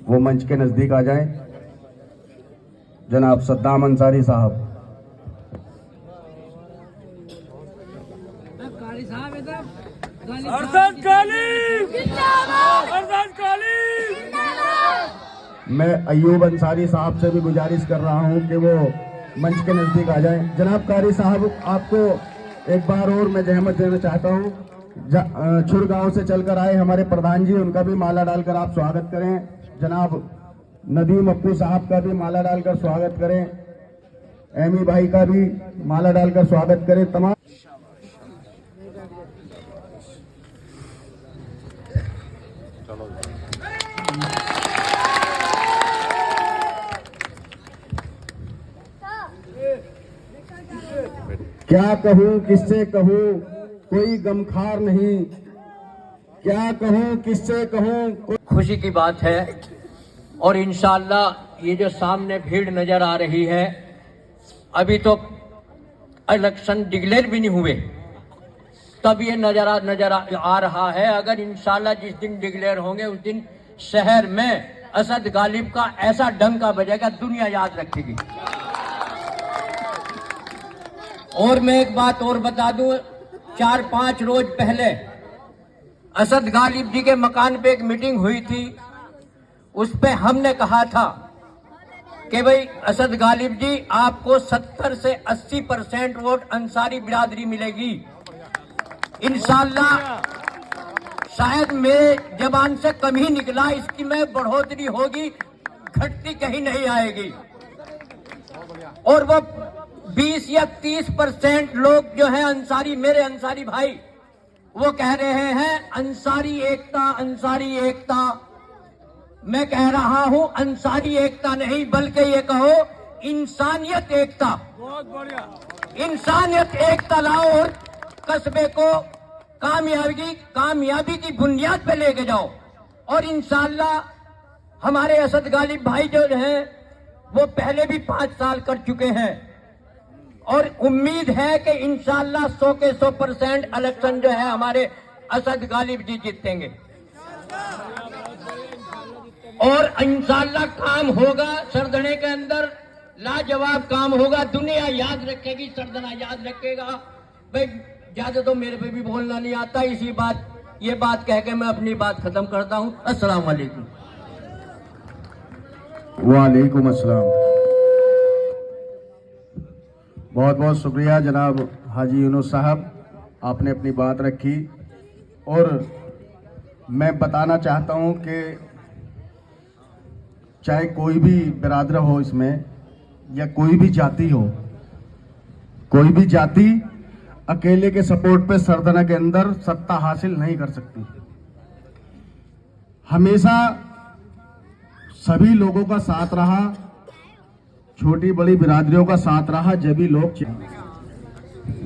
वो मंच के नजदीक आ जाएं। जनाब सद्दाम अंसारी साहब। मैं अयूब अंसारी साहब से भी गुजारिश कर रहा हूं कि वो मंच के नजदीक आ जाएं। जनाब कारी साहब, आपको एक बार और मैं जहमत देना चाहता हूं। छुरगांव से चलकर आए हमारे प्रधान जी, उनका भी माला डालकर आप स्वागत करें। जनाब नदीम अप्पू साहब का भी माला डालकर स्वागत करें। एमी भाई का भी माला डालकर स्वागत करें। तमाम क्या कहूं किससे कहूं, कोई गमखार नहीं। क्या कहूं किससे कहूं। खुशी की बात है और इंशाअल्लाह ये जो सामने भीड़ नजर आ रही है, अभी तो इलेक्शन डिक्लेयर भी नहीं हुए, तब ये नजर आ रहा है। अगर इंशाअल्लाह जिस दिन डिक्लेयर होंगे उस दिन शहर में असद गालिब का ऐसा डंका बजेगा, दुनिया याद रखेगी। और मैं एक बात और बता दूं, 4-5 रोज पहले असद गालिब जी के मकान पे एक मीटिंग हुई थी। उस पे हमने कहा था कि भाई असद गालिब जी, आपको 70 से 80% वोट अंसारी बिरादरी मिलेगी। इंशाअल्लाह शायद मेरे जबान से कम ही निकला, इसकी में बढ़ोतरी होगी, घटती कहीं नहीं आएगी। और वो 20 या 30% लोग जो है अंसारी, मेरे अंसारी भाई, वो कह रहे हैं अंसारी एकता, अंसारी एकता। मैं कह रहा हूं अंसारी एकता नहीं, बल्कि ये कहो इंसानियत एकता। बहुत बढ़िया। इंसानियत एकता लाओ और कस्बे को कामयाबी की बुनियाद पे लेके जाओ। और इंशाअल्लाह हमारे असद गालिब भाई जो हैं वो पहले भी 5 साल कर चुके हैं और उम्मीद है कि इंशाअल्लाह 100 के 100% इलेक्शन जो है हमारे असद गालिब जी जीतेंगे। और इंशाअल्लाह काम होगा, सरदने के अंदर लाजवाब काम होगा, दुनिया याद रखेगी, सरदना याद रखेगा। भाई ज्यादा तो मेरे पे भी बोलना नहीं आता, ये बात कह के मैं अपनी बात खत्म करता हूं। अस्सलाम वालेकुम। वालेकुम अस्सलाम। बहुत बहुत शुक्रिया जनाब हाजी यूनुस साहब, आपने अपनी बात रखी। और मैं बताना चाहता हूं कि चाहे कोई भी बिरादर हो इसमें या कोई भी जाति हो, कोई भी जाति अकेले के सपोर्ट पे सरदना के अंदर सत्ता हासिल नहीं कर सकती। हमेशा सभी लोगों का साथ रहा, छोटी बड़ी बिरादरियों का साथ रहा, जब भी लोग।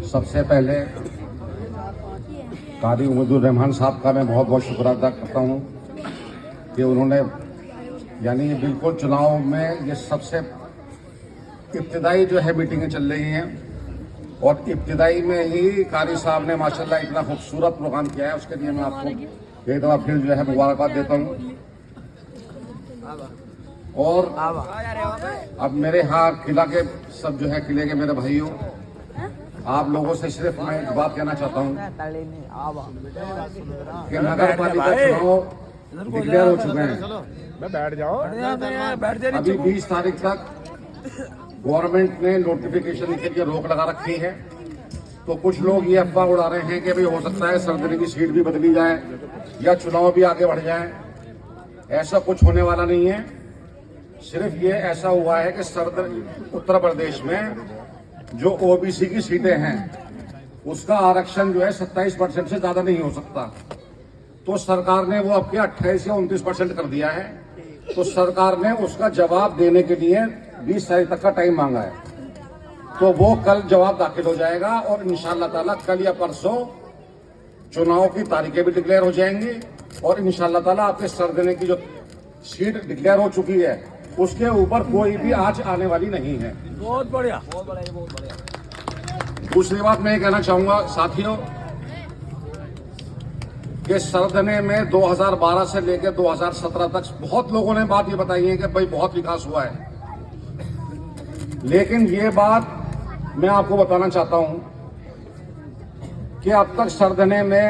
सबसे पहले कारी उमदुर रहमान साहब का मैं बहुत बहुत शुक्र अदा करता हूं कि उन्होंने यानी बिल्कुल चुनाव में ये सबसे इब्तिदाई जो है मीटिंगें चल रही हैं और इब्तिदाई में ही कारी साहब ने माशाल्लाह इतना खूबसूरत प्रोग्राम किया है, उसके लिए मैं आपको एक दफा फिर जो है मुबारकबाद देता हूँ। और अब मेरे यहाँ किला के सब जो है किले के मेरे भाइयों, आप लोगों से सिर्फ मैं एक बात कहना चाहता हूँ कि नगर पालिका चुनाव डिक्लेयर हो चुके हैं। बैठ जाओ। अभी 20 तारीख तक गवर्नमेंट ने नोटिफिकेशन के लिए रोक लगा रखी है। तो कुछ लोग ये अफवाह उड़ा रहे हैं कि भाई हो सकता है सरदनी की सीट भी बदली जाए या चुनाव भी आगे बढ़ जाए। ऐसा कुछ होने वाला नहीं है। सिर्फ ये ऐसा हुआ है कि उत्तर प्रदेश में जो ओबीसी की सीटें हैं उसका आरक्षण जो है 27% से ज्यादा नहीं हो सकता। तो सरकार ने वो अब के 28 या 29% कर दिया है। तो सरकार ने उसका जवाब देने के लिए 20 तारीख तक का टाइम मांगा है। तो वो कल जवाब दाखिल हो जाएगा और इंशाअल्लाह ताला कल या परसों चुनाव की तारीखें भी डिक्लेयर हो जाएंगी और इंशाअल्लाह ताला आपके सरदने की जो सीट डिक्लेयर हो चुकी है उसके ऊपर कोई भी आंच आने वाली नहीं है। बहुत बढ़िया। दूसरी बात मैं ये कहना चाहूंगा साथियों कि सरदने में 2012 से लेकर 2017 तक बहुत लोगों ने बात ये बताई है कि भाई बहुत विकास हुआ है, लेकिन ये बात मैं आपको बताना चाहता हूं कि अब तक सरदने में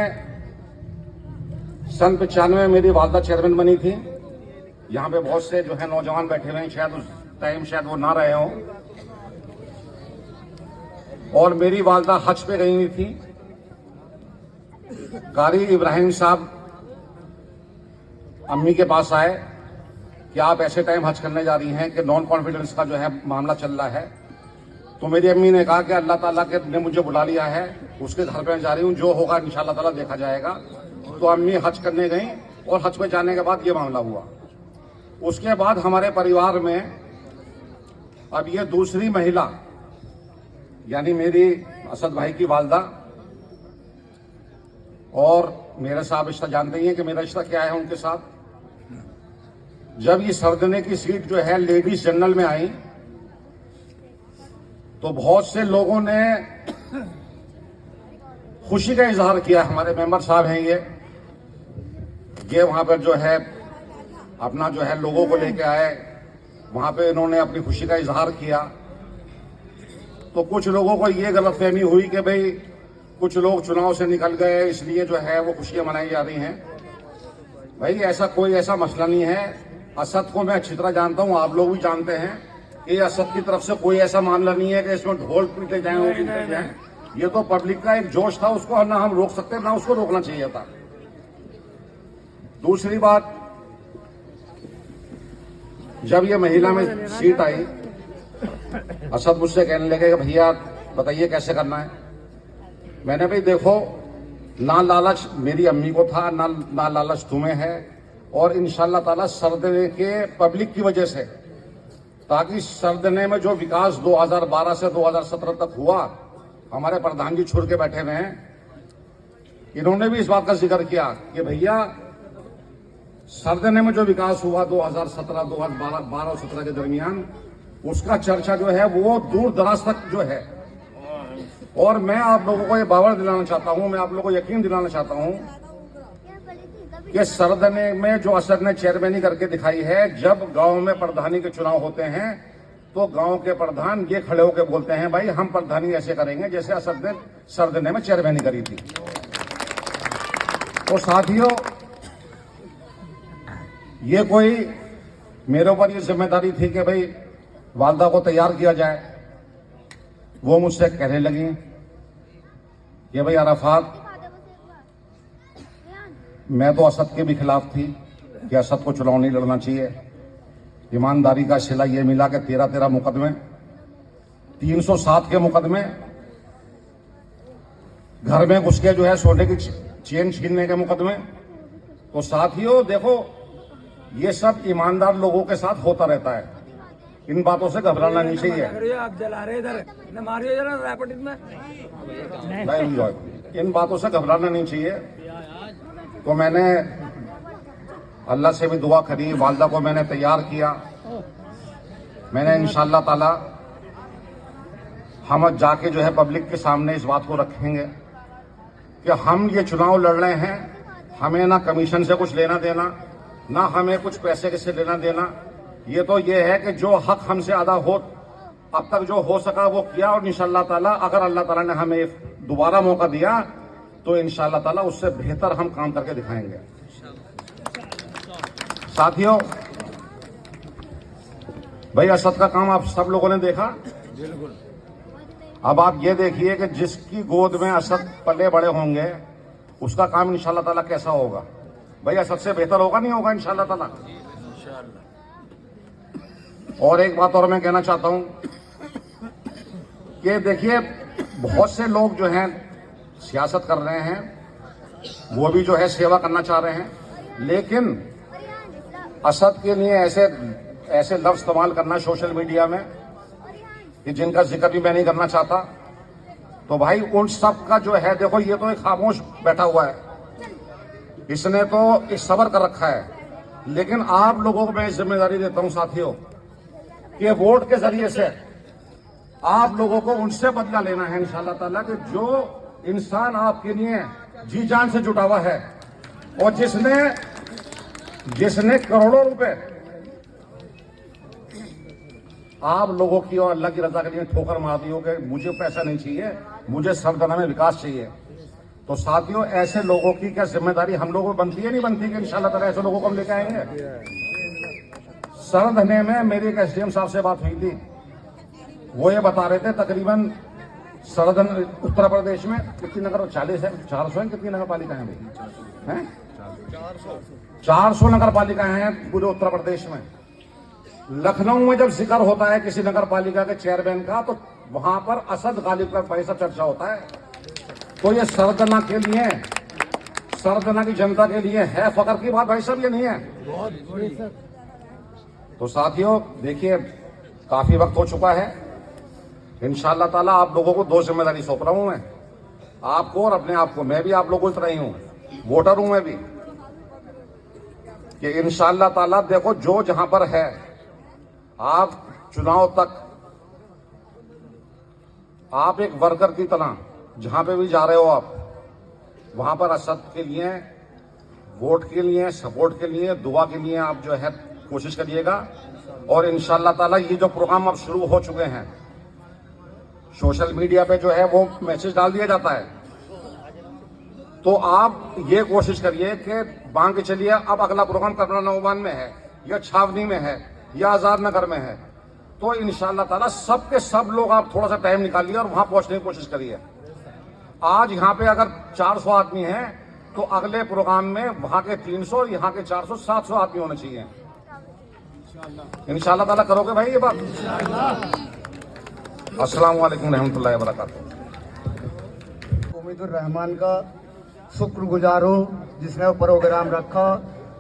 सन 95 में मेरी वालदा चेयरमैन बनी थी। यहाँ पे बहुत से जो है नौजवान बैठे हुए हैं, शायद उस टाइम शायद वो ना रहे हों, और मेरी वालदा हज पे गई हुई थी। कारी इब्राहिम साहब अम्मी के पास आए कि आप ऐसे टाइम हज करने जा रही हैं कि नॉन कॉन्फिडेंस का जो है मामला चल रहा है। तो मेरी अम्मी ने कहा कि अल्लाह ताला के ने मुझे बुला लिया है, उसके घर पे जा रही हूँ, जो होगा इंशाअल्लाह ताला देखा जाएगा। तो अम्मी हज करने गई और हज पे जाने के बाद ये मामला हुआ। उसके बाद हमारे परिवार में अब ये दूसरी महिला यानी मेरी असद भाई की वालदा, और मेरे साहब रिश्ता जानते ही हैं कि मेरा रिश्ता क्या है उनके साथ। जब ये सरदने की सीट जो है लेडीज जनरल में आई तो बहुत से लोगों ने खुशी का इजहार किया। हमारे मेंबर साहब हैं ये वहां पर जो है अपना जो है लोगों को लेके आए, वहां पे इन्होंने अपनी खुशी का इजहार किया। तो कुछ लोगों को ये गलतफहमी हुई कि भाई कुछ लोग चुनाव से निकल गए इसलिए जो है वो खुशियां मनाई जा रही हैं। भाई ऐसा कोई ऐसा मसला नहीं है। असद को मैं अच्छी तरह जानता हूं, आप लोग भी जानते हैं कि असद की तरफ से कोई ऐसा मामला नहीं है कि इसमें ढोल पीटे जाए वो पीटे जाए। ये तो पब्लिक का एक जोश था, उसको ना हम रोक सकते ना उसको रोकना चाहिए था। दूसरी बात, जब ये महिला में सीट आई, असद मुझसे कहने लगे कि भैया बताइए कैसे करना है। मैंने भाई देखो, ना लालच मेरी अम्मी को था, ना लालच तुम्हें है, और इंशाल्लाह ताला सरदने के पब्लिक की वजह से, ताकि सरदने में जो विकास 2012 से 2017 तक हुआ, हमारे प्रधान जी छोड़ के बैठे हुए हैं, इन्होंने भी इस बात का जिक्र किया कि भैया सरदने में जो विकास हुआ 2017, 2012 और 17 के दरमियान, उसका चर्चा जो है वो दूर दराज तक जो है। और मैं आप लोगों को ये बावर दिलाना चाहता हूं, मैं आप लोगों को यकीन दिलाना चाहता हूं कि सरदने में जो असद ने चेयरमैनी करके दिखाई है, जब गांव में प्रधानी के चुनाव होते हैं तो गांव के प्रधान ये खड़े होकर बोलते हैं भाई हम प्रधानी ऐसे करेंगे जैसे असद ने सरदने में चेयरमैनी करी थी। तो साथियों, ये कोई मेरे ऊपर ये जिम्मेदारी थी कि भाई वालदा को तैयार किया जाए। वो मुझसे कहने लगी कि भाई अराफात, मैं तो असद के भी खिलाफ थी कि असद को चुनाव नहीं लड़ना चाहिए। ईमानदारी का सिला ये मिला कि 13 मुकदमे, 307 के मुकदमे, घर में घुस के जो है सोने की चेन छीनने के मुकदमे। तो साथियों देखो, ये सब ईमानदार लोगों के साथ होता रहता है, इन बातों से घबराना नहीं चाहिए। आप जला रहे इधर, न मारिए जरा रैपिड में। इन बातों से घबराना नहीं चाहिए। तो मैंने अल्लाह से भी दुआ करी, वालदा को मैंने तैयार किया। मैंने इंशाअल्लाह ताला हम जाके जो है पब्लिक के सामने इस बात को रखेंगे कि हम ये चुनाव लड़ रहे हैं, हमें ना कमीशन से कुछ लेना देना, ना हमें कुछ पैसे से लेना देना। ये तो ये है कि जो हक हमसे अदा हो, अब तक जो हो सका वो किया, और इंशाअल्लाह ताला अगर अल्लाह ताला ने हमें दोबारा मौका दिया तो इंशाअल्लाह ताला उससे बेहतर हम काम करके दिखाएंगे। साथियों, भाई असद का काम आप सब लोगों ने देखा। अब आप ये देखिए कि जिसकी गोद में असद पले बड़े होंगे उसका काम इंशाअल्लाह ताला कैसा होगा। भाई असद से बेहतर होगा नहीं होगा इंशाअल्लाह ताला। और एक बात और मैं कहना चाहता हूं कि देखिए, बहुत से लोग जो हैं सियासत कर रहे हैं, वो भी जो है सेवा करना चाह रहे हैं, लेकिन असद के लिए ऐसे लफ्ज इस्तेमाल करना सोशल मीडिया में कि जिनका जिक्र भी मैं नहीं करना चाहता। तो भाई उन सब का जो है, देखो ये तो एक खामोश बैठा हुआ है, इसने तो एक सब्र कर रखा है। लेकिन आप लोगों को मैं जिम्मेदारी देता हूं साथियों कि वोट के जरिए से आप लोगों को उनसे बदला लेना है इंशाअल्लाह ताला कि जो इंसान आपके लिए जी जान से जुटा हुआ है, और जिसने करोड़ों रुपए आप लोगों की और अल्लाह की रजा के लिए ठोकर मार दी हो कि मुझे पैसा नहीं चाहिए, मुझे सरदना में विकास चाहिए, तो साथियों ऐसे लोगों की क्या जिम्मेदारी हम लोगों को बनती है? नहीं बनती कि इंशाल्लाह ताला ऐसे लोगों को हम लेके आएंगे। सरधने में मेरी एक एसडीएम साहब से बात हुई थी, वो ये बता रहे थे तकरीबन सरधन उत्तर प्रदेश में कितनी नगर 40 है, 400 है, कितनी नगर पालिका है? 400 नगर पालिकाएं हैं पूरे उत्तर प्रदेश में। लखनऊ में जब जिक्र होता है किसी नगर पालिका के चेयरमैन का तो वहां पर असद गालिब का पैसा चर्चा होता है। तो ये सरदना के लिए, सरदना की जनता के लिए है फख्र की बात भाई साहब, ये नहीं है। तो साथियों देखिए काफी वक्त हो चुका है, इंशाअल्लाह ताला आप लोगों को 2 जिम्मेदारी सौंप रहा हूं मैं, आपको और अपने आप को। मैं भी आप लोगों की तरह ही हूं, वोटर हूं मैं भी, कि इंशाअल्लाह ताला देखो जो जहां पर है, आप चुनाव तक आप एक वर्कर की तरह जहां पे भी जा रहे हो आप, वहां पर असद के लिए, वोट के लिए, सपोर्ट के लिए, दुआ के लिए आप जो है कोशिश करिएगा। और इंशाअल्लाह ताला ये जो प्रोग्राम अब शुरू हो चुके हैं, सोशल मीडिया पे जो है वो मैसेज डाल दिया जाता है, तो आप ये कोशिश करिए कि मान के चलिए अब अगला प्रोग्राम कटरा नौबान में है या छावनी में है या आजाद नगर में है, तो इंशाअल्लाह ताला सब के सब लोग आप थोड़ा सा टाइम निकालिए और वहां पहुंचने की कोशिश करिए। आज यहाँ पे अगर 400 आदमी हैं तो अगले प्रोग्राम में वहां के 300, यहाँ के 400, 700 आदमी होने चाहिए। इंशाअल्लाह ताला करोगे भाई ये बात? अस्सलाम वालेकुम रहमतुल्लाहि व बरकातहू। उम्मीदुर रहमान का शुक्रगुजार हूँ जिसने वो प्रोग्राम रखा,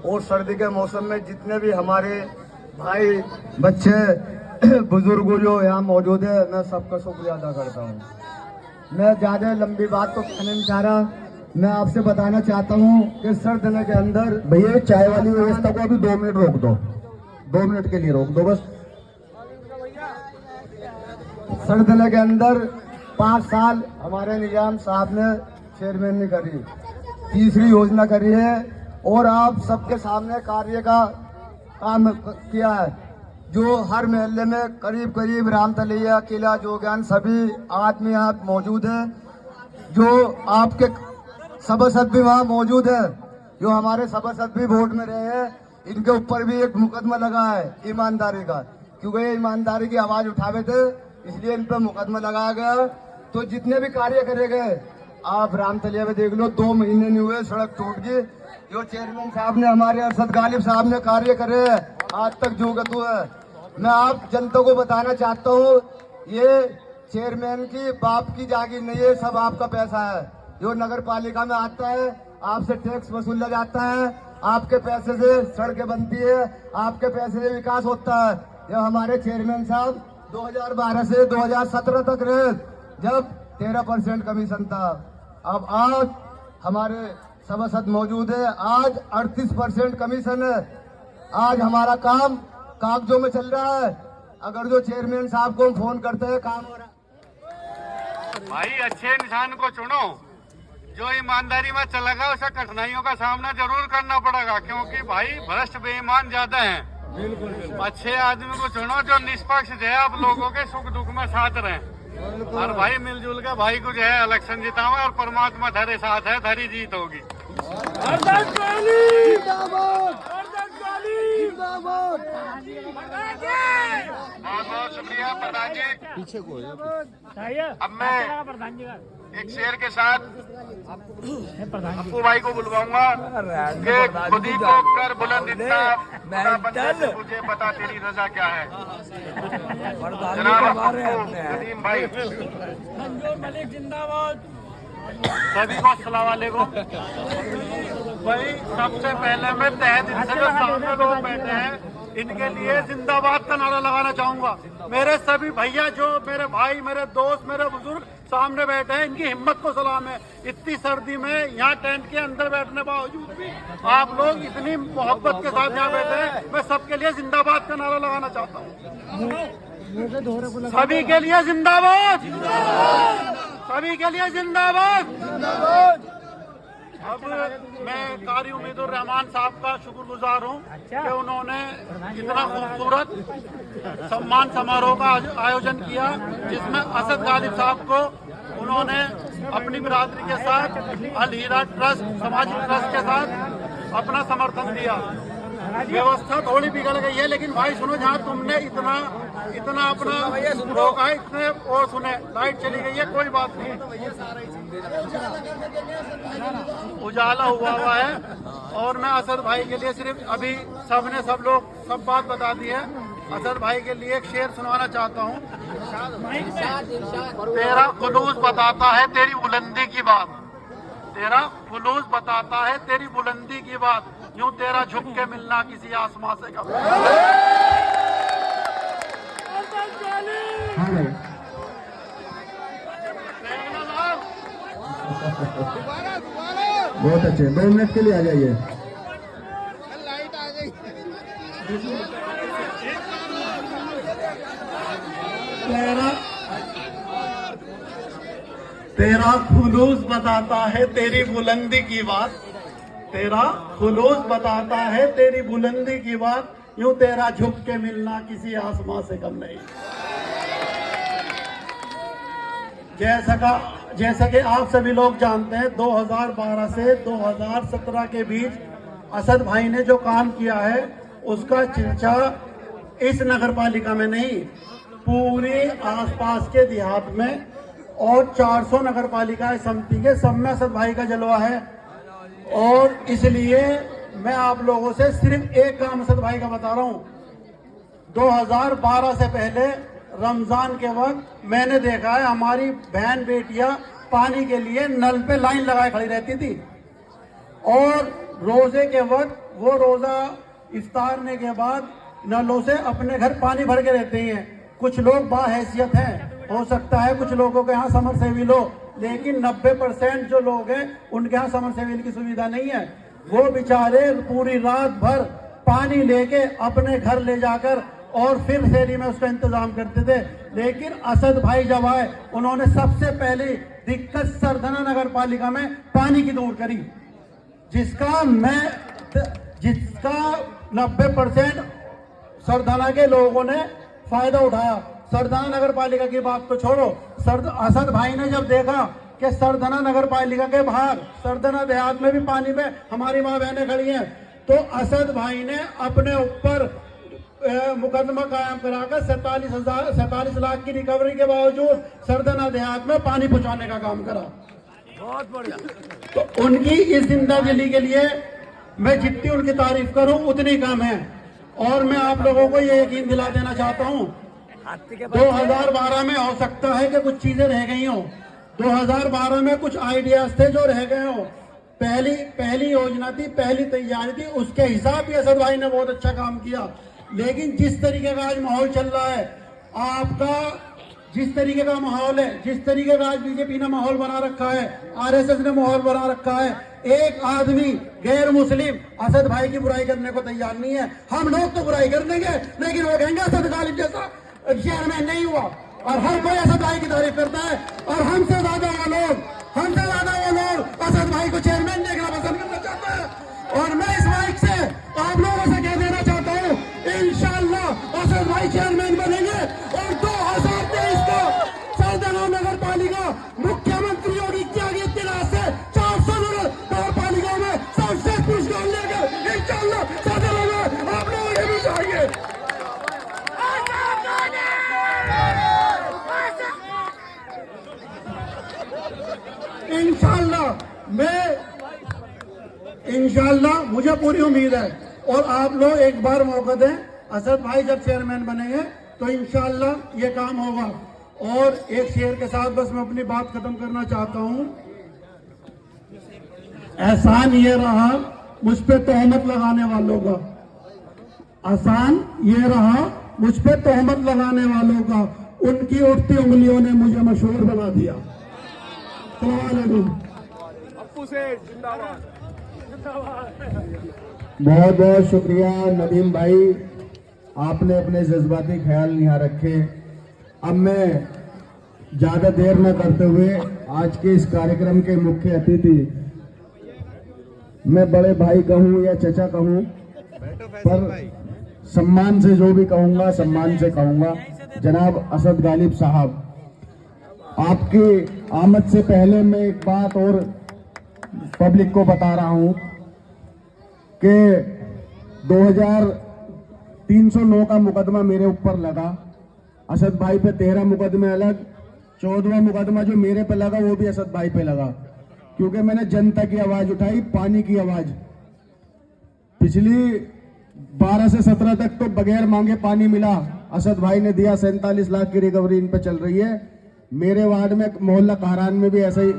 और सर्दी के मौसम में जितने भी हमारे भाई बच्चे बुजुर्ग जो यहाँ मौजूद है, मैं सबका शुक्रिया अदा करता हूँ। मैं ज़्यादा लंबी बात तो कहने नहीं चाह रहा, मैं आपसे बताना चाहता हूँ कि सर्दने के अंदर भैया चाय वाली व्यवस्था को अभी 2 मिनट रोक दो, 2 मिनट के लिए रोक दो बस। सर्दने के अंदर 5 साल हमारे निजाम साहब ने चेयरमैन ने करी, तीसरी योजना करी है, और आप सबके सामने कार्य का काम किया है। जो हर महल्ले में करीब करीब रामतलिया, किला, जोग्यान सभी आदमी यहाँ मौजूद है, जो आपके सभासद भी वहाँ मौजूद है, जो हमारे सभासद भी वोट में रहे हैं, इनके ऊपर भी एक मुकदमा लगा है ईमानदारी का, क्योंकि ये ईमानदारी की आवाज उठावे थे, इसलिए इन पर मुकदमा लगाया गया। तो जितने भी कार्य करे गए, आप रामतलिया में देख लो, 2 महीने नहीं हुए सड़क टूट गई। जो चेयरमैन साहब ने, हमारे अरशद गालिब साहब ने कार्य करे हैं, आज तक जोगत हुआ है। मैं आप जनता को बताना चाहता हूँ, ये चेयरमैन की बाप की जागीर नहीं है, सब आपका पैसा है। जो नगर पालिका में आता है, आपसे टैक्स वसूला जाता है, आपके पैसे से सड़कें बनती है, आपके पैसे से विकास होता है। जब हमारे चेयरमैन साहब 2012 से 2017 तक रहे, जब 13% कमीशन था, अब आज हमारे सभासद मौजूद है, आज 38% कमीशन है। आज हमारा काम कागजों में चल रहा है। अगर जो चेयरमैन साहब को हम फोन करते हैं, काम हो रहा है। भाई अच्छे इंसान को चुनो, जो ईमानदारी में चलेगा उसे कठिनाइयों का सामना जरूर करना पड़ेगा, क्योंकि भाई भ्रष्ट बेईमान ज्यादा हैं। बिल्कुल अच्छे आदमी को चुनो जो निष्पक्ष जो है आप लोगों के सुख दुख में साथ रहे, और भाई मिलजुल के भाई को जो है इलेक्शन जिताओ, और परमात्मा धरे साथ है, धरी जीत होगी। बहुत बहुत शुक्रिया प्रधान जी। पीछे को अब मैं एक शेर के साथ अप्पू भाई को बुलवाऊंगा कि खुदी को कर बुलंद इतना बंदे से मुझे बता तेरी रजा क्या है। जनाब कदीम भाई सभी को अस्सलाम वालेकुम। भाई सबसे पहले मैं तहे दिल से जो सामने लोग बैठे हैं, इनके लिए जिंदाबाद का नारा लगाना चाहूंगा। मेरे सभी भैया, जो मेरे भाई, मेरे दोस्त, मेरे बुजुर्ग सामने बैठे हैं, इनकी हिम्मत को सलाम है। इतनी सर्दी में यहाँ टेंट के अंदर बैठने बावजूद भी आप लोग इतनी मोहब्बत के साथ यहाँ बैठे हैं। मैं सबके लिए जिंदाबाद का नारा लगाना चाहता हूँ। सभी के लिए जिंदाबाद, सभी के लिए जिंदाबाद। अब मैं कारी उम्मीदुर रहमान साहब का शुक्रगुजार हूँ कि उन्होंने इतना खूबसूरत सम्मान समारोह का आयोजन किया, जिसमें असद गालिब साहब को उन्होंने अपनी बिरादरी के साथ अल हीरा ट्रस्ट सामाजिक ट्रस्ट के साथ अपना समर्थन दिया। व्यवस्था थोड़ी बिगड़ गई है, लेकिन भाई सुनो, जहाँ तुमने इतना अपना रोका है, इतने और सुने लाइट चली गई है, कोई बात नहीं, उजाला हुआ है। और मैं असद भाई के लिए सिर्फ अभी सब बात बता दी है। असद भाई के लिए एक शेर सुनाना चाहता हूँ। तेरा खुलूस बताता है तेरी बुलंदी की बात, तेरा खुलूस बताता है तेरी बुलंदी की बात, यूं तेरा झुक के मिलना किसी आसमां से कब। हाँ भाई, बहुत अच्छे, 2 मिनट के लिए आ जाइए। तेरा खुलूस बताता है तेरी बुलंदी की बात, तेरा खुलूस बताता है तेरी बुलंदी की बात, यूं तेरा झुक के मिलना किसी आसमां से कम नहीं। जैसा कि आप सभी लोग जानते हैं, 2012 से 2017 के बीच असद भाई ने जो काम किया है उसका चर्चा इस नगर पालिका में नहीं, पूरे आसपास के देहात में और 400 नगर पालिका समिति के सब में असद भाई का जलवा है। और इसलिए मैं आप लोगों से सिर्फ एक काम असद भाई का बता रहा हूँ। 2012 से पहले रमजान के वक्त मैंने देखा है हमारी बहन बेटियां पानी के लिए नल पे लाइन लगाए खड़ी रहती थी, और रोजे के वक्त वो रोजा इफ्तारने के बाद नलों से अपने घर पानी भर के रहते हैं। कुछ लोग बाहैसियत हैं, हो सकता है कुछ लोगों के यहाँ समर सेविल हो, लेकिन 90% जो लोग हैं उनके यहाँ समर सेविल की सुविधा नहीं है। वो बेचारे पूरी रात भर पानी लेके अपने घर ले जाकर और फिर शहरी में उसका इंतजाम करते थे। लेकिन असद भाई जब आए, उन्होंने सबसे पहले दिक्कत सरधना नगर पालिका में पानी की दूर करी, जिसका 90% सरधना के लोगों ने फायदा उठाया। सरधना नगर पालिका की बात तो छोड़ो, असद भाई ने जब देखा कि सरधना नगर पालिका के बाहर सरधना देहात में भी पानी में हमारी माँ बहनें खड़ी हैं, तो असद भाई ने अपने ऊपर मुकदमा कायम कराकर 47 लाख की रिकवरी के बावजूद सरधना देहात में पानी पहुंचाने का काम करा। बहुत बढ़िया। तो उनकी इस जिंदादिली के लिए मैं जितनी उनकी तारीफ करूं उतनी कम है। और मैं आप लोगों को ये यकीन दिला देना चाहता हूं, 2012 में हो सकता है कि कुछ चीजें रह गई हो, 2012 में कुछ आइडियाज थे जो रह गए हो। पहली योजना थी, पहली तैयारी थी, उसके हिसाब भी असद भाई ने बहुत अच्छा काम किया। लेकिन जिस तरीके का आज माहौल चल रहा है, आपका जिस तरीके का माहौल है, जिस तरीके का आज बीजेपी ने माहौल बना रखा है, आरएसएस ने माहौल बना रखा है, एक आदमी गैर मुस्लिम असद भाई की बुराई करने को तैयार नहीं है। हम लोग तो बुराई कर देंगे, लेकिन वो कहेंगे असद गालिब जैसा चेयरमैन नहीं हुआ, और हर कोई असद भाई की तारीफ करता है। और हमसे ज्यादा वो लोग असद भाई को चेयरमैन देखना पसंद करना चाहता है। और मैं इस माइक से आप लोगों से कह देना चाहता हूँ, इंशाअल्लाह असद भाई चेयरमैन बनेंगे और 2023 को सरधना नगर पालिका मुख्यमंत्री योगी की आदित्यनाथ से 400 नगर पालिका में सबसे पुरस्कार लेकर इंशाअल्लाह सरधना में आप लोगों के बीच आएंगे। इंशाअल्लाह मुझे पूरी उम्मीद है। और आप लोग एक बार मौका दें, असद भाई जब चेयरमैन बनेंगे तो इंशाअल्लाह ये काम होगा। और एक शेर के साथ बस मैं अपनी बात खत्म करना चाहता हूं। एहसान ये रहा मुझ पे तोहमत लगाने वालों का, आसान ये रहा मुझ पे तोहमत लगाने वालों का, उनकी उठती उंगलियों ने मुझे मशहूर बना दिया। अप्पू सेठ जिंदाबाद। बहुत बहुत शुक्रिया नदीम भाई, आपने अपने जज्बाती ख्याल यहाँ रखे। अब मैं ज्यादा देर न करते हुए आज के इस कार्यक्रम के मुख्य अतिथि मैं बड़े भाई कहूँ या चचा कहूँ, पर सम्मान से जो भी कहूँगा सम्मान से कहूँगा। जनाब असद गालिब साहब, आपकी आमद से पहले मैं एक बात और पब्लिक को बता रहा हूँ कि 2309 का मुकदमा मेरे ऊपर लगा। असद भाई पे 13 मुकदमे अलग, 14वां मुकदमा जो मेरे पे लगा वो भी असद भाई पे लगा, क्योंकि मैंने जनता की आवाज उठाई, पानी की आवाज। पिछली 12 से 17 तक तो बगैर मांगे पानी मिला, असद भाई ने दिया। 47 लाख की रिकवरी इन पे चल रही है। मेरे वार्ड में मोहल्ला कहरान में भी ऐसा ही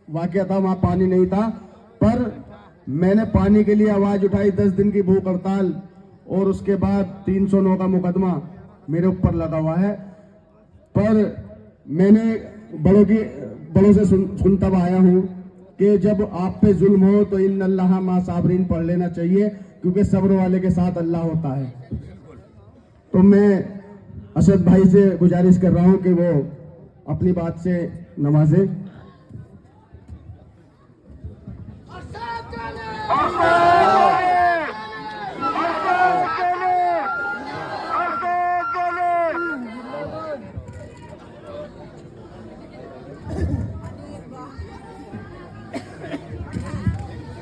वाकया था, वहां पानी नहीं था, पर मैंने पानी के लिए आवाज उठाई। 10 दिन की भूख हड़ताल और उसके बाद 309 का मुकदमा मेरे ऊपर लगा हुआ है। पर मैंने बड़ों से सुनता आया हूं कि जब आप पे जुल्म हो तो इन्नल्लाह मा साबरीन पढ़ लेना चाहिए, क्योंकि सब्र वाले के साथ अल्लाह होता है। तो मैं असद भाई से गुजारिश कर रहा हूं कि वो अपनी बात से नवाजे।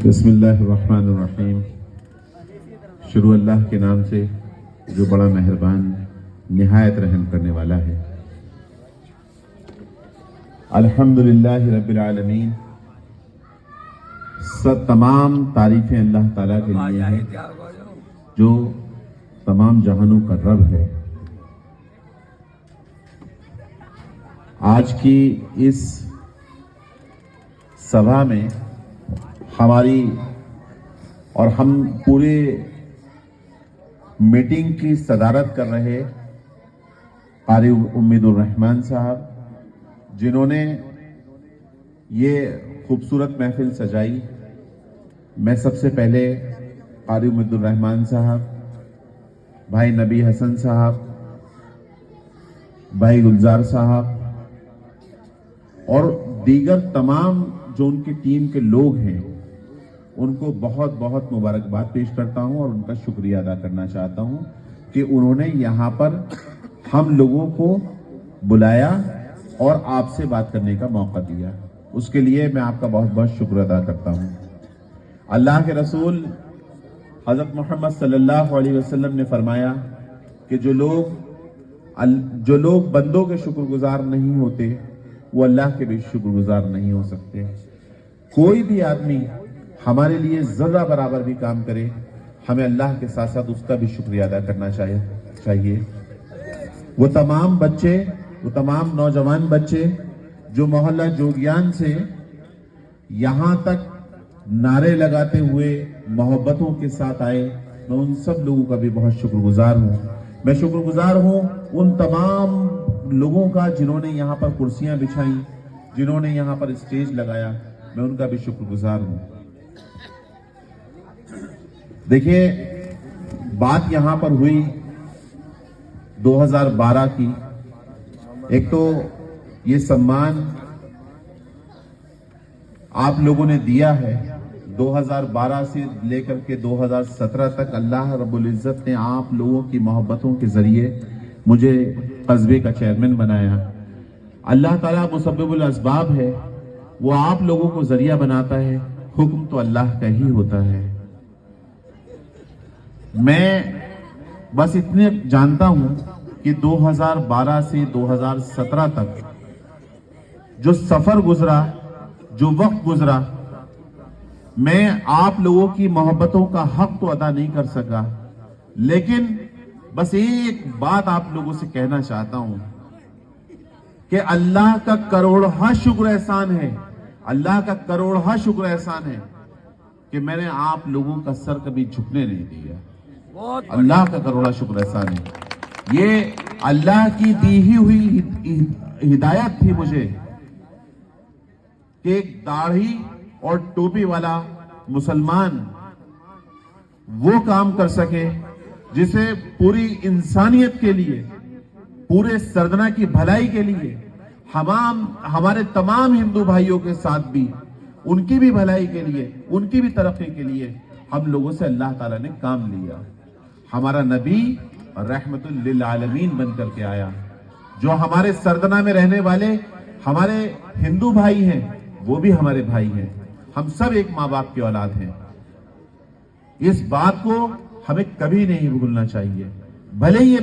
बिस्मिल्लाहिर्रहमानिर्रहीम। शुरू अल्लाह के नाम से जो बड़ा मेहरबान निहायत रहम करने वाला है। अल्हम्दुलिल्लाहि रब्बिल आलमीन। सब तमाम तारीफें अल्लाह ताला के लिए हैं जो तमाम जहानों का रब है। आज की इस सभा में हमारी और हम पूरे मीटिंग की सदारत कर रहे कारी उम्मीदुर रहमान साहब, जिन्होंने ये खूबसूरत महफिल सजाई। मैं सबसे पहले कारी उम्मीदुर रहमान साहब, भाई नबी हसन साहब, भाई गुलजार साहब और दीगर तमाम जो उनकी टीम के लोग हैं उनको बहुत बहुत मुबारकबाद पेश करता हूं और उनका शुक्रिया अदा करना चाहता हूं कि उन्होंने यहां पर हम लोगों को बुलाया और आपसे बात करने का मौका दिया। उसके लिए मैं आपका बहुत बहुत शुक्र अदा करता हूं। अल्लाह के रसूल हज़रत मोहम्मद सल्लल्लाहु अलैहि वसल्लम ने फरमाया कि जो लोग बंदों के शुक्रगुजार नहीं होते वो अल्लाह के भी शुक्रगुजार नहीं हो सकते। कोई भी आदमी हमारे लिए जर्रा बराबर भी काम करे, हमें अल्लाह के साथ साथ उसका भी शुक्रिया अदा करना चाहिए। वो तमाम नौजवान बच्चे जो मोहल्ला जोगियान से यहां तक नारे लगाते हुए मोहब्बतों के साथ आए, मैं उन सब लोगों का भी बहुत शुक्रगुजार हूं। मैं शुक्रगुजार हूं उन तमाम लोगों का जिन्होंने यहां पर कुर्सियां बिछाई, जिन्होंने यहां पर स्टेज लगाया, मैं उनका भी शुक्रगुजार हूं। देखिए, बात यहां पर हुई 2012 की। एक तो ये सम्मान आप लोगों ने दिया है। 2012 से लेकर के 2017 तक अल्लाह रब्बुल इज्जत ने आप लोगों की मोहब्बतों के जरिए मुझे कस्बे का चेयरमैन बनाया। अल्लाह ताला मुसब्बिबुल अस्बाब है, वो आप लोगों को जरिया बनाता है, हुक्म तो अल्लाह का ही होता है। मैं बस इतने जानता हूं कि 2012 से 2017 तक जो सफर गुजरा, जो वक्त गुजरा, मैं आप लोगों की मोहब्बतों का हक तो अदा नहीं कर सका, लेकिन बस एक बात आप लोगों से कहना चाहता हूं कि अल्लाह का करोड़हा शुक्र एहसान है, अल्लाह का करोड़हा शुक्र एहसान है कि मैंने आप लोगों का सर कभी झुकने नहीं दिया। अल्लाह का करोड़ा शुक्र एहसान है। ये अल्लाह की दी ही हुई हिदायत थी मुझे कि एक दाढ़ी और टोपी वाला मुसलमान वो काम कर सके जिसे पूरी इंसानियत के लिए, पूरे सरदना की भलाई के लिए हमारे तमाम हिंदू भाइयों के साथ भी उनकी भी भलाई के लिए, उनकी भी तरक्की के लिए हम लोगों से अल्लाह ताला ने काम लिया। हमारा नबी रहमतुल लिल आलमीन बन करके आया। जो हमारे सरदना में रहने वाले हमारे हिंदू भाई हैं, वो भी हमारे भाई हैं। हम सब एक माँ बाप की औलाद हैं। इस बात को हमें कभी नहीं भूलना चाहिए। भले ही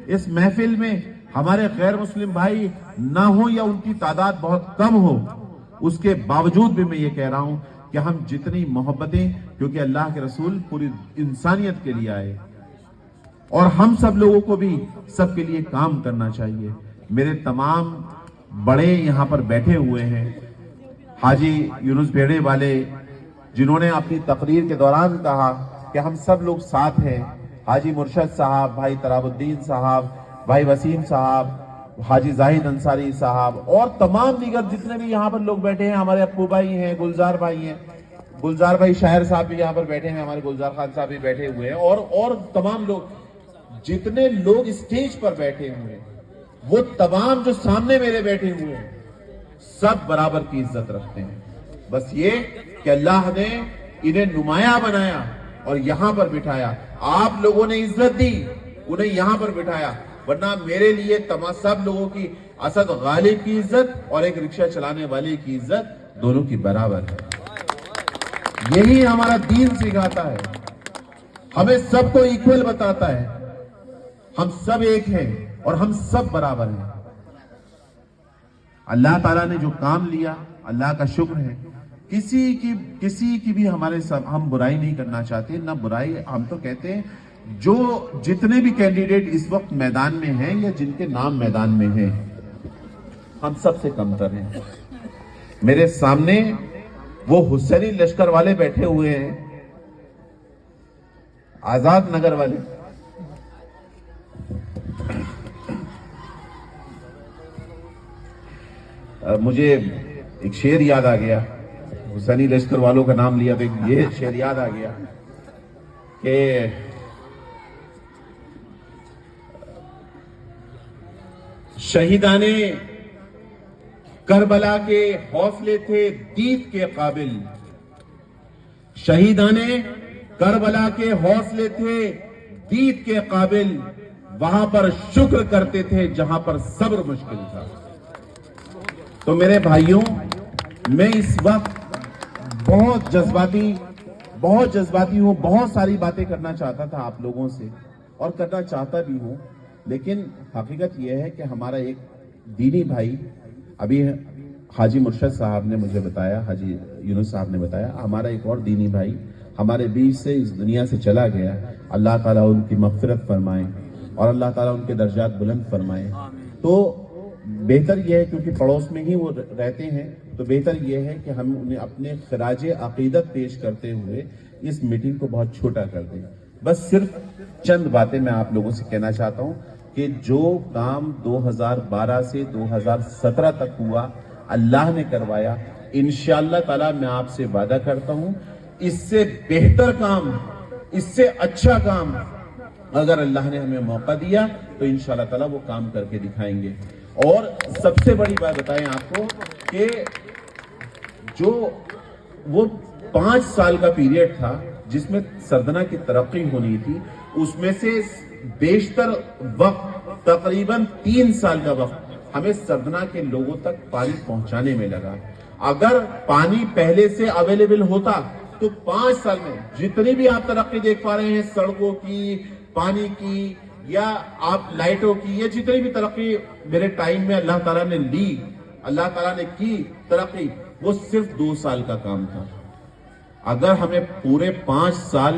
इस महफिल में हमारे गैर मुस्लिम भाई ना हो या उनकी तादाद बहुत कम हो, उसके बावजूद भी मैं ये कह रहा हूं कि हम जितनी मोहब्बतें, क्योंकि अल्लाह के रसूल पूरी इंसानियत के लिए आए और हम सब लोगों को भी सबके लिए काम करना चाहिए। मेरे तमाम बड़े यहाँ पर बैठे हुए हैं, हाजी यूनुस भेड़े वाले, जिन्होंने अपनी तकरीर के दौरान कहा कि हम सब लोग साथ हैं। हाजी मुर्शद साहब, भाई तराबुद्दीन साहब, भाई वसीम साहब, हाजी जाहिद अंसारी साहब और तमाम दीगर जितने भी यहाँ पर लोग बैठे हैं, हमारे अप्पू भाई हैं, गुलजार भाई हैं, गुलजार भाई शायर साहब भी यहाँ पर बैठे हैं, हमारे गुलजार खान साहब भी बैठे हुए हैं और तमाम लोग, जितने लोग स्टेज पर बैठे हुए हैं, वो तमाम जो सामने मेरे बैठे हुए हैं, सब बराबर की इज्जत रखते हैं। बस ये कि अल्लाह ने इन्हें नुमाया बनाया और यहां पर बिठाया। आप लोगों ने इज्जत दी, उन्हें यहां पर बिठाया, वरना मेरे लिए सब लोगों की, असद गालिब की इज्जत और एक रिक्शा चलाने वाले की इज्जत दोनों की बराबर है। यही हमारा दीन सिखाता है, हमें सबको इक्वल बताता है। हम सब एक हैं और हम सब बराबर हैं। अल्लाह ताला ने जो काम लिया, अल्लाह का शुक्र है। किसी की भी हमारे सब, हम बुराई नहीं करना चाहते, ना बुराई, हम तो कहते हैं जो जितने भी कैंडिडेट इस वक्त मैदान में हैं या जिनके नाम मैदान में हैं, हम सबसे कमतर हैं। मेरे सामने वो हुसैनी लश्कर वाले बैठे हुए हैं, आजाद नगर वाले। मुझे एक शेर याद आ गया, हुसैनी लश्कर वालों का नाम लिया तो ये शेर याद आ गया कि शहीदाने करबला के हौसले थे दीद के काबिल, शहीदाने करबला के हौसले थे दीद के काबिल, वहां पर शुक्र करते थे जहां पर सब्र मुश्किल था। तो मेरे भाइयों, मैं इस वक्त बहुत जज्बाती हूं, बहुत सारी बातें करना चाहता था आप लोगों से और करना चाहता भी हूं, लेकिन हकीकत यह है कि हमारा एक दीनी भाई, अभी हाजी मुर्शद साहब ने मुझे बताया, हाजी यूनुस साहब ने बताया, हमारा एक और दीनी भाई हमारे बीच से इस दुनिया से चला गया। अल्लाह ताला उनकी मग़फ़िरत फरमाए और अल्लाह ताला उनके दर्जात बुलंद फरमाए। तो बेहतर यह है, क्योंकि पड़ोस में ही वो रहते हैं, तो बेहतर यह है कि हम उन्हें अपने खराज अकीदत पेश करते हुए इस मीटिंग को बहुत छोटा कर दें। बस सिर्फ चंद बातें मैं आप लोगों से कहना चाहता हूं कि जो काम 2012 से 2017 तक हुआ, अल्लाह ने करवाया। इंशाअल्लाह ताला मैं आपसे वादा करता हूं, इससे बेहतर काम, इससे अच्छा काम अगर अल्लाह ने हमें मौका दिया तो इंशाअल्लाह ताला वो काम करके दिखाएंगे। और सबसे बड़ी बात बताएं आपको कि जो वो 5 साल का पीरियड था जिसमें सरदना की तरक्की होनी थी, उसमें से बेशतर वक्त, तकरीबन 3 साल का वक्त हमें सरदना के लोगों तक पानी पहुंचाने में लगा। अगर पानी पहले से अवेलेबल होता तो 5 साल में जितनी भी आप तरक्की देख पा रहे हैं, सड़कों की, पानी की या आप लाइटों की, या जितनी भी तरक्की मेरे टाइम में अल्लाह ताला ने ली, अल्लाह ताला ने की तरक्की, वो सिर्फ 2 साल का काम था। अगर हमें पूरे 5 साल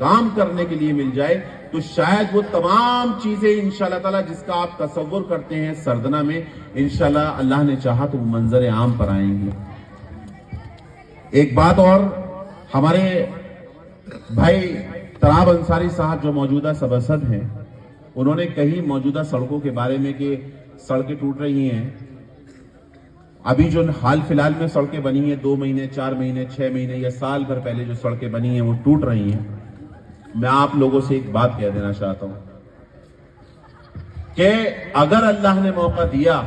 काम करने के लिए मिल जाए तो शायद वो तमाम चीजें इंशाअल्लाह ताला जिसका आप तसव्वुर करते हैं सरदना में, इंशाअल्लाह अल्लाह ने चाहा तो वो मंजर आम पर आएंगे। एक बात और, हमारे भाई तराब अंसारी साहब जो मौजूदा सभासद हैं, उन्होंने कही मौजूदा सड़कों के बारे में कि सड़कें टूट रही हैं। अभी जो हाल फिलहाल में सड़कें बनी हैं, 2 महीने, 4 महीने, 6 महीने या साल भर पहले जो सड़कें बनी हैं वो टूट रही हैं। मैं आप लोगों से एक बात कह देना चाहता हूं कि अगर अल्लाह ने मौका दिया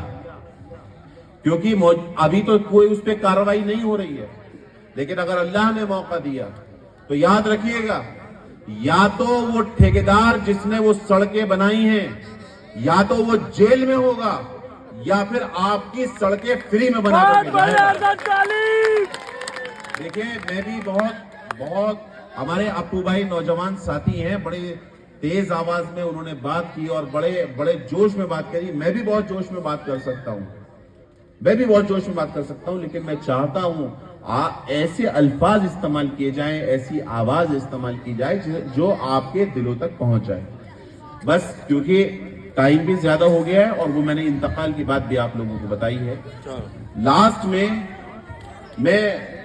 क्योंकि अभी तो कोई उस पर कार्रवाई नहीं हो रही है, लेकिन अगर अल्लाह ने मौका दिया तो याद रखिएगा, या तो वो ठेकेदार जिसने वो सड़कें बनाई हैं या तो वो जेल में होगा या फिर आपकी सड़कें फ्री में बना कर देखिए, मैं भी बहुत हमारे अप्पू भाई नौजवान साथी हैं, बड़े तेज आवाज में उन्होंने बात की और बड़े जोश में बात करी। मैं भी बहुत जोश में बात कर सकता हूं, लेकिन मैं चाहता हूं ऐसे अल्फाज इस्तेमाल किए जाएं, ऐसी आवाज इस्तेमाल की जाए जो आपके दिलों तक पहुंच जाए। बस क्योंकि टाइम भी ज्यादा हो गया है और वो मैंने इंतकाल की बात भी आप लोगों को बताई है। लास्ट में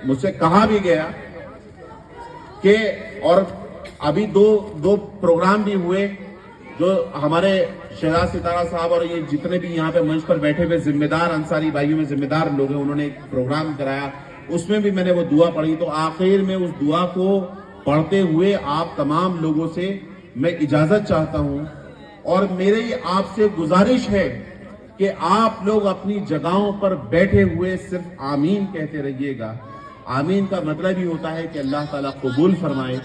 मुझसे कहा भी गया कि, और अभी दो प्रोग्राम भी हुए जो हमारे शहजाद सितारा साहब और ये जितने भी यहाँ पे मंच पर बैठे हुए जिम्मेदार अंसारी भाइयों में जिम्मेदार लोग हैं, उन्होंने एक प्रोग्राम कराया, उसमें भी मैंने वो दुआ पढ़ी। तो आखिर में उस दुआ को पढ़ते हुए आप तमाम लोगों से मैं इजाजत चाहता हूं और मेरी आपसे गुजारिश है कि आप लोग अपनी जगहों पर बैठे हुए सिर्फ आमीन कहते रहिएगा। आमीन का मतलब ही होता है कि अल्लाह ताला कबूल फरमाए।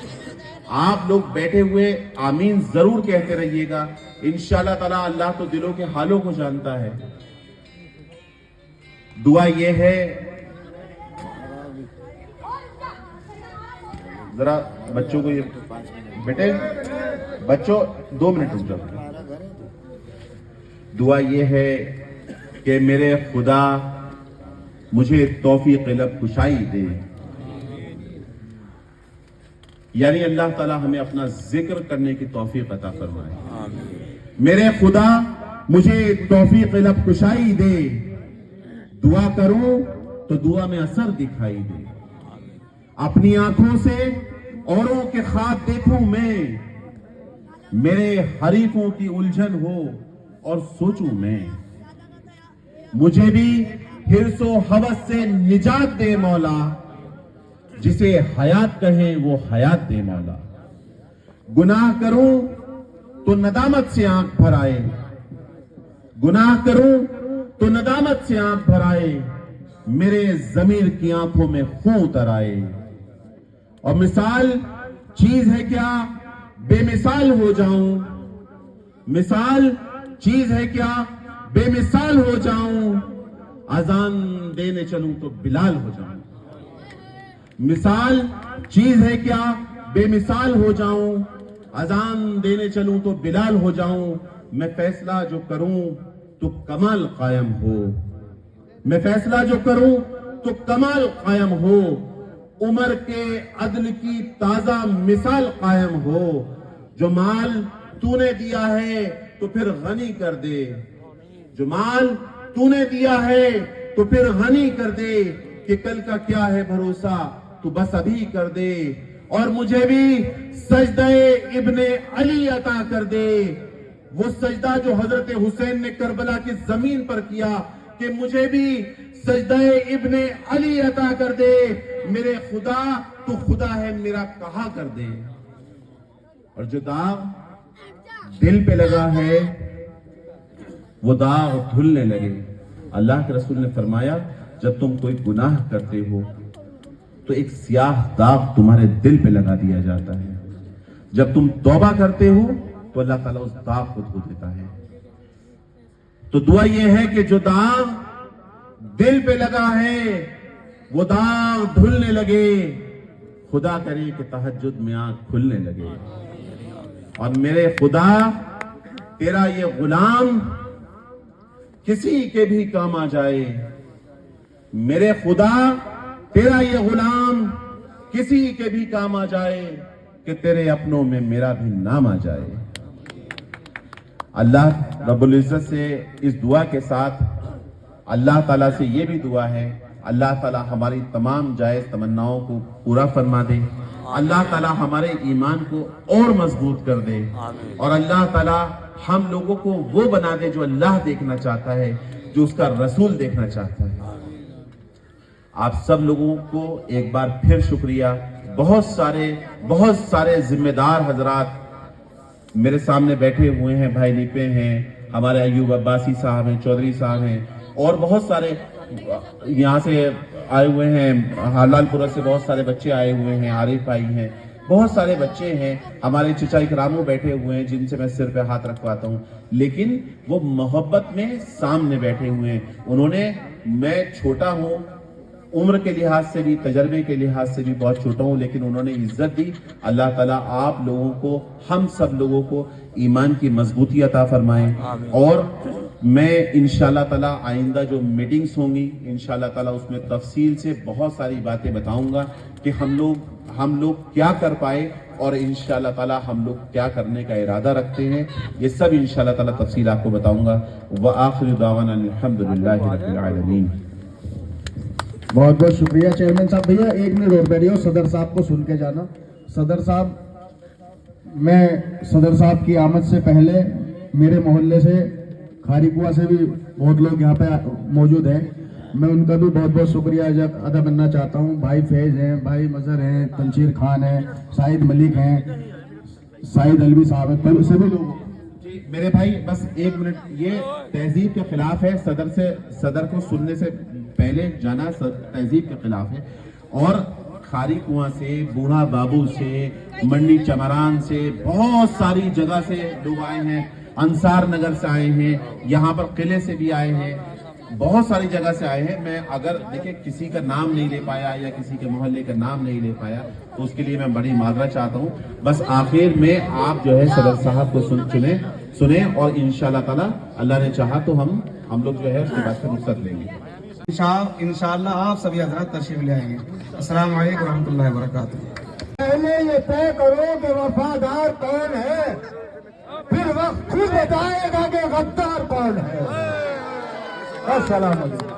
आप लोग बैठे हुए आमीन जरूर कहते रहिएगा। इंशाअल्लाह ताला अल्लाह तो दिलों के हालों को जानता है। दुआ ये है, जरा बच्चों को ये बेटे बच्चों 2 मिनट रुक जाओ। दुआ ये है कि मेरे खुदा मुझे तौफीक लब खुशाई दे, यानी अल्लाह ताला हमें अपना जिक्र करने की तौफीक अता फरमाए। मेरे खुदा मुझे तौफीक लब खुशाई दे, दुआ करूं तो दुआ में असर दिखाई दे, अपनी आंखों से औरों के ख्वाब देखूं मैं, मेरे हरीफों की उलझन हो और सोचूं मैं, मुझे भी हिर्सो हवस से निजात दे मौला, जिसे हयात कहें वो हयात दे मौला। गुनाह करूं तो नदामत से आंख भर आए, गुनाह करूं तो नदामत से आंख भर आए, मेरे जमीर की आंखों में खून उतर आए। और मिसाल चीज है क्या बेमिसाल हो जाऊं, मिसाल चीज है क्या बेमिसाल हो जाऊं, अजान देने चलूं तो बिलाल हो जाऊं। मिसाल चीज है क्या बेमिसाल हो जाऊं, अजान देने चलूं तो बिलाल हो जाऊं। मैं फैसला जो करूं तो कमाल कायम हो, मैं फैसला जो करूं तो कमाल कायम हो, उमर के अदल की ताजा मिसाल कायम हो। जो माल तूने दिया है तो फिर गनी कर दे, जो माल तूने दिया है तो फिर गनी कर दे, कि कल का क्या है भरोसा तू बस अभी कर दे। और मुझे भी सजदे इब्ने अली अता कर दे, वो सजदा जो हजरत हुसैन ने करबला की जमीन पर किया, कि मुझे भी सजदे इब्ने अली अता कर दे। मेरे खुदा तू खुदा है मेरा कहा कर दे। और जो दाग दिल पे लगा है वो दाग धुलने लगे। अल्लाह के रसूल ने फरमाया, जब तुम कोई गुनाह करते हो तो एक सियाह दाग तुम्हारे दिल पे लगा दिया जाता है, जब तुम तौबा करते हो तो अल्लाह ताला उस दाग को धो देता है। तो दुआ यह है कि जो दाग दिल पे लगा है वो दाग धुलने लगे। खुदा करे कि तहज्जुद में आंख खुलने लगे। और मेरे खुदा तेरा ये गुलाम किसी के भी काम आ जाए, मेरे खुदा तेरा ये गुलाम किसी के भी काम आ जाए, कि तेरे अपनों में मेरा भी नाम आ जाए। अल्लाह रब्बुल इज्जत से इस दुआ के साथ अल्लाह ताला से ये भी दुआ है, अल्लाह ताला हमारी तमाम जायज तमन्नाओं को पूरा फरमा दे, अल्लाह ताला हमारे ईमान को और मजबूत कर दे, और अल्लाह ताला हम लोगों को वो बना दे जो अल्लाह देखना चाहता है, जो उसका रसूल देखना चाहता है। आप सब लोगों को एक बार फिर शुक्रिया। बहुत सारे जिम्मेदार हजरात मेरे सामने बैठे हुए हैं, भाई नीपे हैं, हमारे अयूब अब्बासी साहब हैं, चौधरी साहब हैं, और बहुत सारे यहाँ से आए हुए हैं, हालालपुरा से बहुत सारे बच्चे आए हुए हैं, आरिफ भाई हैं, बहुत सारे बच्चे हैं, हमारे चिचा इकरामो बैठे हुए हैं जिनसे मैं सिर पे हाथ रखवाता हूँ, लेकिन वो मोहब्बत में सामने बैठे हुए हैं। उन्होंने, मैं छोटा हूँ उम्र के लिहाज से भी, तजर्बे के लिहाज से भी बहुत छोटा हूँ, लेकिन उन्होंने इज्जत दी। अल्लाह ताला आप लोगों को, हम सब लोगों को ईमान की मजबूती अता फरमाए। और मैं इंशाल्लाह ताला आइंदा जो मीटिंग्स होंगी इंशाल्लाह ताला उसमें तफसील से बहुत सारी बातें बताऊंगा कि हम लोग क्या कर पाए और इंशाल्लाह ताला हम लोग क्या करने का इरादा रखते हैं। ये सब इंशाल्लाह ताला तफसील आपको बताऊंगा। व आखिर दावाना अल्हम्दुलिल्लाहि रब्बिल आलमीन। बहुत बहुत शुक्रिया चेयरमैन साहब। भैया 1 मिनट और बैठिए, सदर साहब को सुन के जाना। सदर साहब, मैं सदर साहब की आमद से पहले मेरे मोहल्ले से, खारीकुआ से भी बहुत लोग यहाँ पे मौजूद हैं, मैं उनका भी बहुत बहुत शुक्रिया अदा करना चाहता हूँ। भाई फैज हैं, भाई मजहर हैं, तंशीर खान हैं, साहिद मलिक हैं, साहिद अलवी साहब हैं, सभी लोग। मेरे भाई बस 1 मिनट, ये तहजीब के खिलाफ है। सदर को सुनने से पहले जाना तहजीब के खिलाफ है। और खारी कुआं से, बूढ़ा बाबू से, मंडी चमरान से, बहुत सारी जगह से लोग आए हैं, अंसार नगर से आए हैं, यहाँ पर किले से भी आए हैं, बहुत सारी जगह से आए हैं। मैं अगर देखिए किसी का नाम नहीं ले पाया या किसी के मोहल्ले का नाम नहीं ले पाया तो उसके लिए मैं बड़ी माजरत चाहता हूँ। बस आखिर में आप जो है सदर साहब को सुने और इंशाल्लाह ताला अल्लाह ने चाहा तो हम लोग जो है उसके बाद से रुखसत लेंगे। इंशाअल्लाह आप सभी हजरात तशरीफ ले आएंगे। अस्सलाम वालेकुम रहमतुल्लाहि व बरकातुहू। पहले ये तय करो कि वफादार कौन है, फिर वक्त खुद बताएगा कि गद्दार कौन है। अस्सलाम वालेकुम।